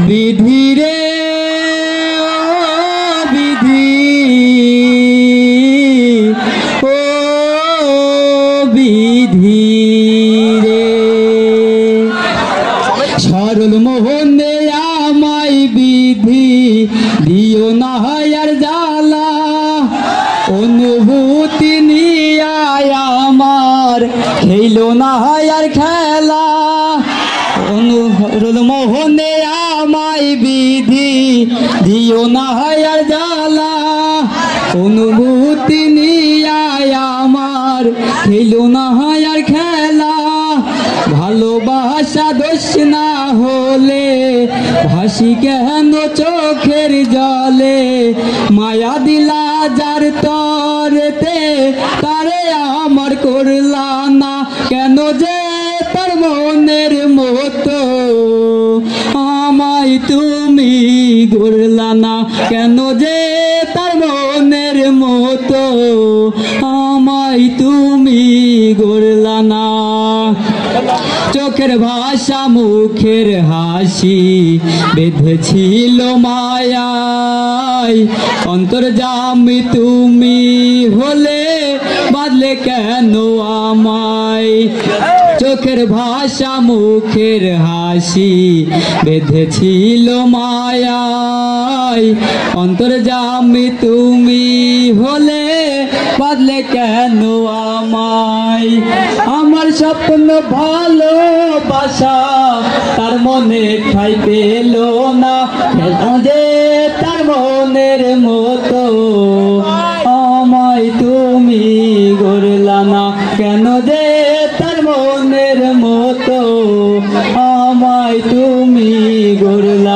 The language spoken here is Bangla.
বিধি রে বিধি ও বিধি রে সরল মোহনে আমায় বিধি দিও না আর জ্বালা অনুভূতি নিয়ে আমার খেলো না আর খেলা সরল মোহনে আমায় বিধি দিও না আর জ্বালা অনুভূতি নিয়ে আমার খেলো না আর খেলা ভালোবাসা দোষ না হলে ভাসি কেন চোখের জলে মায়া দিলা যার তরেতে তারে আমার করলা না কেন যে তার মনের মতো আমায় তুমি গড়লা না কেন যে তার মনের মতো আমায় তুমি গড়লা না চোখের ভাষা মুখের হাসি বেঁধেছিল মায়ায় অন্তর্যামী তুমি হলে বাদলে কেন আমায় চোখের ভাষা মুখের হাসি বেঁধেছিল মায়ায় অন্তর্যামী তুমি হলে বাদলে কেন আমায় আমার স্বপ্ন ভালোবাসা তার মনে ঠাই পেল না যে তার মনের মতো আমায় তুমি গড়লা না কেন যে তার মনের মতো আমায় তুমি গড়লা